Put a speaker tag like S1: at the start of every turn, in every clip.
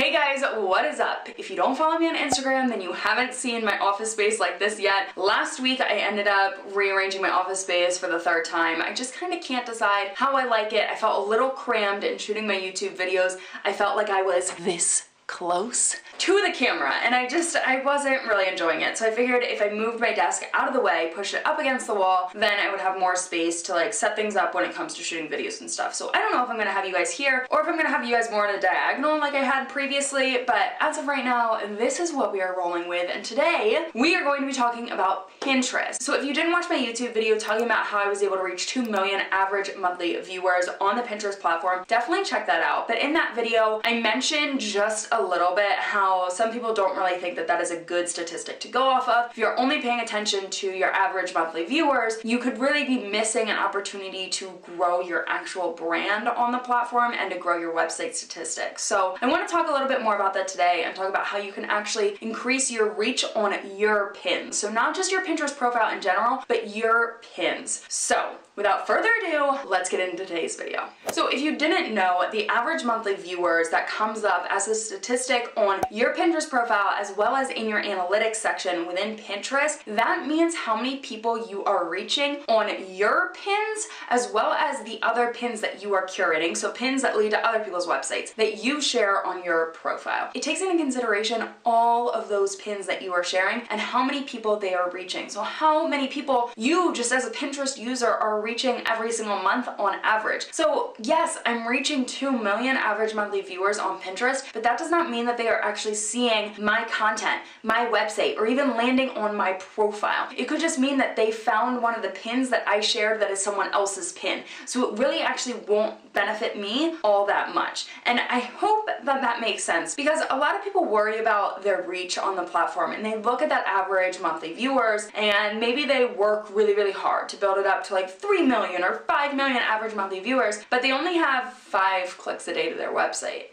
S1: Hey guys, what is up? If you don't follow me on Instagram, then you haven't seen my office space like this yet. Last week, I ended up rearranging my office space for the third time. I just kind of can't decide how I like it. I felt a little crammed in shooting my YouTube videos. I felt like I was this close to the camera and I wasn't really enjoying it. So I figured if I moved my desk out of the way, pushed it up against the wall, then I would have more space to like set things up when it comes to shooting videos and stuff. So I don't know if I'm gonna have you guys here or if I'm gonna have you guys more in a diagonal like I had previously, but as of right now, this is what we are rolling with. And today we are going to be talking about Pinterest. So if you didn't watch my YouTube video talking about how I was able to reach 2 million average monthly viewers on the Pinterest platform, definitely check that out. But in that video, I mentioned just a little bit how some people don't really think that that is a good statistic to go off of. If you're only paying attention to your average monthly viewers, you could really be missing an opportunity to grow your actual brand on the platform and to grow your website statistics. So I want to talk a little bit more about that today and talk about how you can actually increase your reach on your pins. So not just your Pinterest profile in general, but your pins. So without further ado, let's get into today's video. So if you didn't know, the average monthly viewers that comes up as a statistic on your Pinterest profile as well as in your analytics section within Pinterest, that means how many people you are reaching on your pins as well as the other pins that you are curating, so pins that lead to other people's websites that you share on your profile. It takes into consideration all of those pins that you are sharing and how many people they are reaching. So how many people you just as a Pinterest user are reaching every single month on average. So yes, I'm reaching 2 million average monthly viewers on Pinterest, but that does not mean that they are actually seeing my content, my website, or even landing on my profile. It could just mean that they found one of the pins that I shared that is someone else's pin. So it really actually won't benefit me all that much. And I hope that that makes sense because a lot of people worry about their reach on the platform and they look at that average monthly viewers and maybe they work really, really hard to build it up to like 3 million or 5 million average monthly viewers, but they only have 5 clicks a day to their website.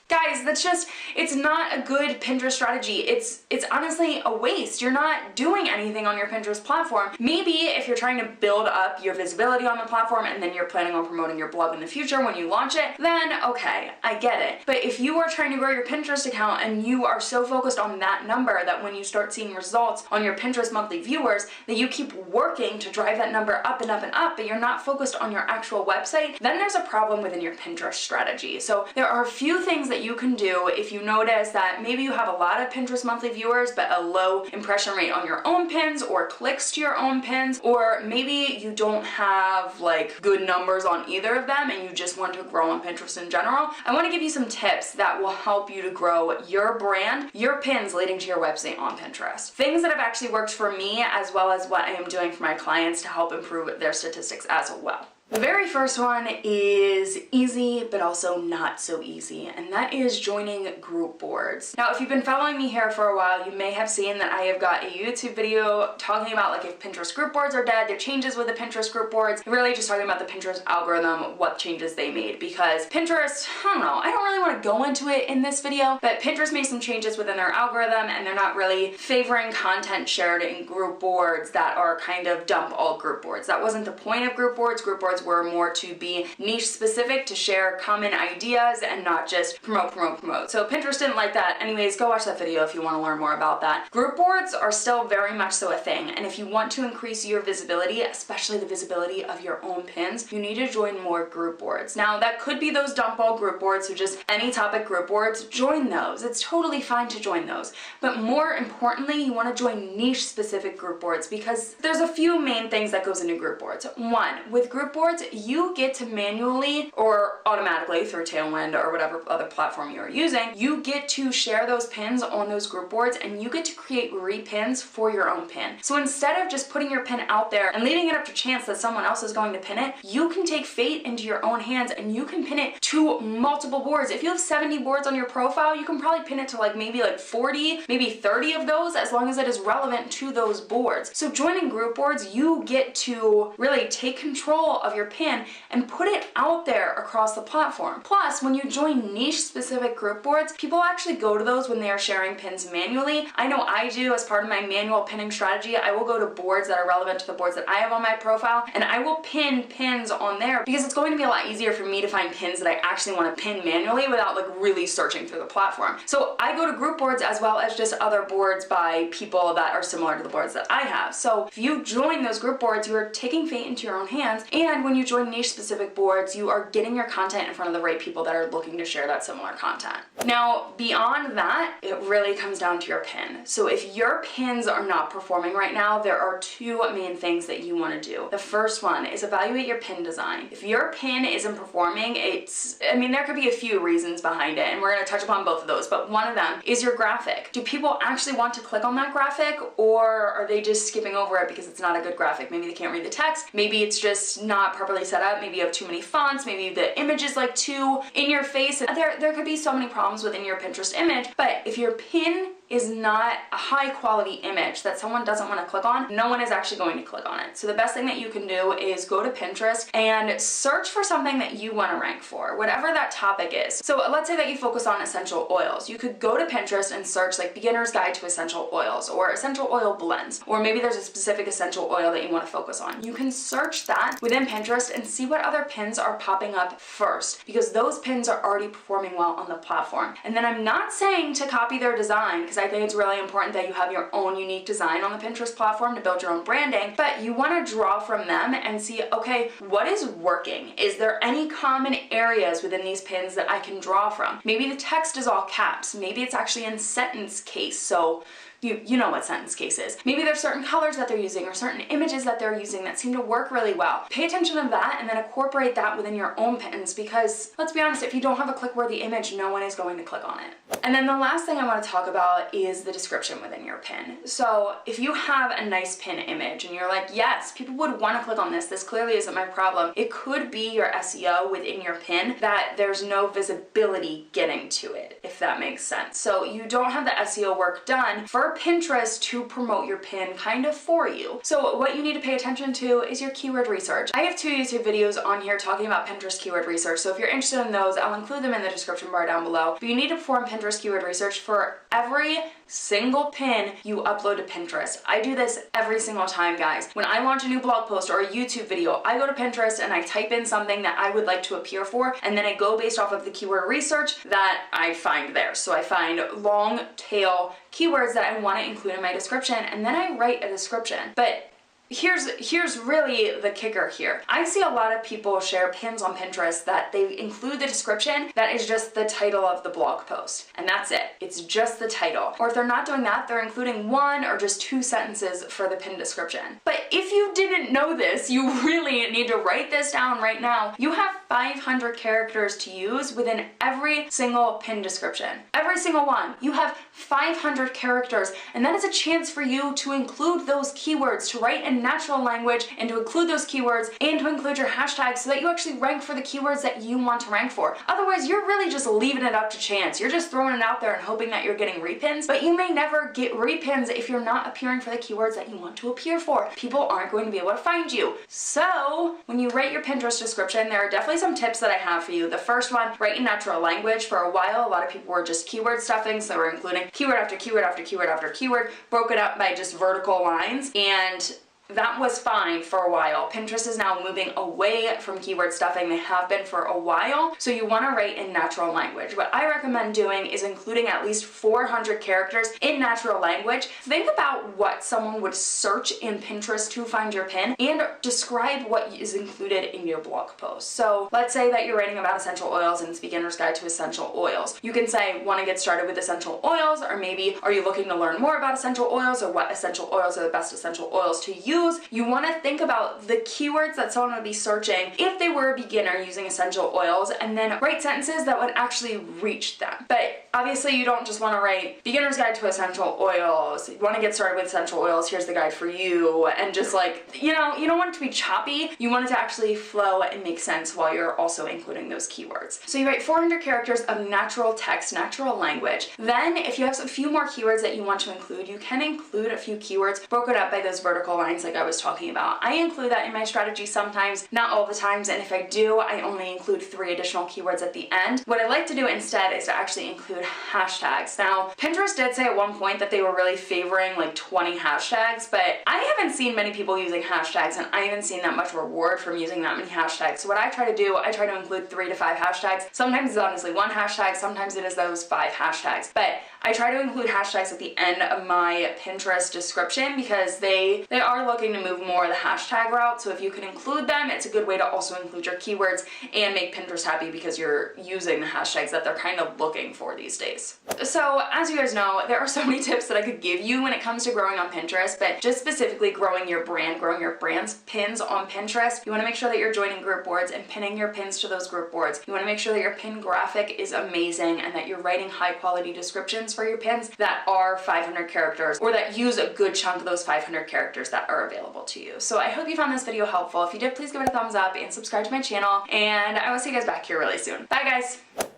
S1: Guys, that's just, it's not a good Pinterest strategy. It's honestly a waste. You're not doing anything on your Pinterest platform. Maybe if you're trying to build up your visibility on the platform and then you're planning on promoting your blog in the future when you launch it, then okay, I get it. But if you are trying to grow your Pinterest account and you are so focused on that number that when you start seeing results on your Pinterest monthly viewers, that you keep working to drive that number up and up and up, but you're not focused on your actual website, then there's a problem within your Pinterest strategy. So there are a few things that you can do if you notice that maybe you have a lot of Pinterest monthly viewers but a low impression rate on your own pins or clicks to your own pins, or maybe you don't have like good numbers on either of them and you just want to grow on Pinterest in general. I want to give you some tips that will help you to grow your brand, your pins leading to your website on Pinterest. Things that have actually worked for me as well as what I am doing for my clients to help improve their statistics as well. The very first one is easy, but also not so easy, and that is joining group boards. Now, if you've been following me here for a while, you may have seen that I have got a YouTube video talking about like if Pinterest group boards are dead, the changes with the Pinterest group boards, really just talking about the Pinterest algorithm, what changes they made, because Pinterest, I don't know, I don't really want to go into it in this video, but Pinterest made some changes within their algorithm and they're not really favoring content shared in group boards that are kind of dump all group boards. That wasn't the point of group boards. Group boards were more to be niche specific, to share common ideas and not just promote. So Pinterest didn't like that. Anyways, go watch that video if you want to learn more about that. Group boards are still very much so a thing, and if you want to increase your visibility, especially the visibility of your own pins, you need to join more group boards. Now that could be those dump all group boards, so just any topic group boards, join those. It's totally fine to join those. But more importantly, you want to join niche specific group boards because there's a few main things that goes into group boards. One, with group boards, you get to manually or automatically through Tailwind or whatever other platform you're using, you get to share those pins on those group boards and you get to create repins for your own pin. So instead of just putting your pin out there and leaving it up to chance that someone else is going to pin it, you can take fate into your own hands and you can pin it to multiple boards. If you have 70 boards on your profile, you can probably pin it to maybe 40, maybe 30 of those, as long as it is relevant to those boards. So joining group boards, you get to really take control of your pin and put it out there across the platform. Plus, when you join niche-specific group boards, people actually go to those when they are sharing pins manually. I know I do. As part of my manual pinning strategy, I will go to boards that are relevant to the boards that I have on my profile, and I will pin pins on there because it's going to be a lot easier for me to find pins that I actually want to pin manually without like really searching through the platform. So I go to group boards as well as just other boards by people that are similar to the boards that I have. So if you join those group boards, you are taking fate into your own hands, and when you join niche-specific boards, you are getting your content in front of the right people that are looking to share that similar content. Now, beyond that, it really comes down to your pin. So if your pins are not performing right now, there are two main things that you want to do. The first one is evaluate your pin design. If your pin isn't performing, there could be a few reasons behind it, and we're going to touch upon both of those, but one of them is your graphic. Do people actually want to click on that graphic, or are they just skipping over it because it's not a good graphic? Maybe they can't read the text, maybe it's just not properly set up, maybe you have too many fonts, maybe the image is like too in your face. There could be so many problems within your Pinterest image, but if your pin is not a high quality image that someone doesn't want to click on, no one is actually going to click on it. So the best thing that you can do is go to Pinterest and search for something that you want to rank for, whatever that topic is. So let's say that you focus on essential oils. You could go to Pinterest and search like beginner's guide to essential oils or essential oil blends, or maybe there's a specific essential oil that you want to focus on. You can search that within Pinterest and see what other pins are popping up first, because those pins are already performing well on the platform. And then I'm not saying to copy their design, because I think it's really important that you have your own unique design on the Pinterest platform to build your own branding, but you want to draw from them and see, okay, what is working? Is there any common areas within these pins that I can draw from? Maybe the text is all caps. Maybe it's actually in sentence case, so you know what sentence case is. Maybe there's certain colors that they're using or certain images that they're using that seem to work really well. Pay attention to that and then incorporate that within your own pins, because let's be honest, if you don't have a click-worthy image, no one is going to click on it. And then the last thing I want to talk about is the description within your pin. So if you have a nice pin image and you're like, yes, people would want to click on this, this clearly isn't my problem, it could be your SEO within your pin that there's no visibility getting to it, if that makes sense. So you don't have the SEO work done for Pinterest to promote your pin kind of for you. So what you need to pay attention to is your keyword research. I have 2 YouTube videos on here talking about Pinterest keyword research, so if you're interested in those, I'll include them in the description bar down below. But you need to perform Pinterest keyword research for every single pin you upload to Pinterest. I do this every single time, guys. When I launch a new blog post or a YouTube video, I go to Pinterest and I type in something that I would like to appear for, and then I go based off of the keyword research that I find there. So I find long tail keywords that I want to include in my description, and then I write a description. But here's really the kicker here. I see a lot of people share pins on Pinterest that they include the description that is just the title of the blog post, and that's it. It's just the title. Or if they're not doing that, they're including 1 or just 2 sentences for the pin description. But if you didn't know this, you really need to write this down right now. You have 500 characters to use within every single pin description. Every single one. You have 500 characters, and that is a chance for you to include those keywords, to write in natural language and to include those keywords and to include your hashtags so that you actually rank for the keywords that you want to rank for. Otherwise, you're really just leaving it up to chance. You're just throwing it out there and hoping that you're getting repins, but you may never get repins if you're not appearing for the keywords that you want to appear for. People aren't going to be able to find you. So when you write your Pinterest description, there are definitely some tips that I have for you. The first one, write in natural language. For a while, a lot of people were just keyword stuffing, so they were including keyword after keyword after keyword after keyword, broken up by just vertical lines, and that was fine for a while. Pinterest is now moving away from keyword stuffing. They have been for a while. So you want to write in natural language. What I recommend doing is including at least 400 characters in natural language. Think about what someone would search in Pinterest to find your pin and describe what is included in your blog post. So let's say that you're writing about essential oils and it's beginner's guide to essential oils. You can say, want to get started with essential oils, or maybe are you looking to learn more about essential oils, or what essential oils are the best essential oils to use. You want to think about the keywords that someone would be searching if they were a beginner using essential oils, and then write sentences that would actually reach them. But obviously you don't just want to write beginner's guide to essential oils. You want to get started with essential oils, here's the guide for you, and just like, you know, you don't want it to be choppy. You want it to actually flow and make sense while you're also including those keywords. So you write 400 characters of natural text, natural language. Then if you have a few more keywords that you want to include, you can include a few keywords broken up by those vertical lines like I was talking about. I include that in my strategy sometimes, not all the times, and if I do, I only include 3 additional keywords at the end. What I like to do instead is to actually include hashtags. Now, Pinterest did say at one point that they were really favoring like 20 hashtags, but I haven't seen many people using hashtags, and I haven't seen that much reward from using that many hashtags. So what I try to do, I try to include 3 to 5 hashtags. Sometimes it's honestly 1 hashtag, sometimes it is those 5 hashtags, but I try to include hashtags at the end of my Pinterest description because they are looking to move more the hashtag route. So if you can include them, it's a good way to also include your keywords and make Pinterest happy because you're using the hashtags that they're kind of looking for these days. So as you guys know, there are so many tips that I could give you when it comes to growing on Pinterest, but just specifically growing your brand, growing your brand's pins on Pinterest, you want to make sure that you're joining group boards and pinning your pins to those group boards. You want to make sure that your pin graphic is amazing and that you're writing high quality descriptions for your pins that are 500 characters or that use a good chunk of those 500 characters that are available to you. So I hope you found this video helpful. If you did, please give it a thumbs up and subscribe to my channel, and I will see you guys back here really soon. Bye guys!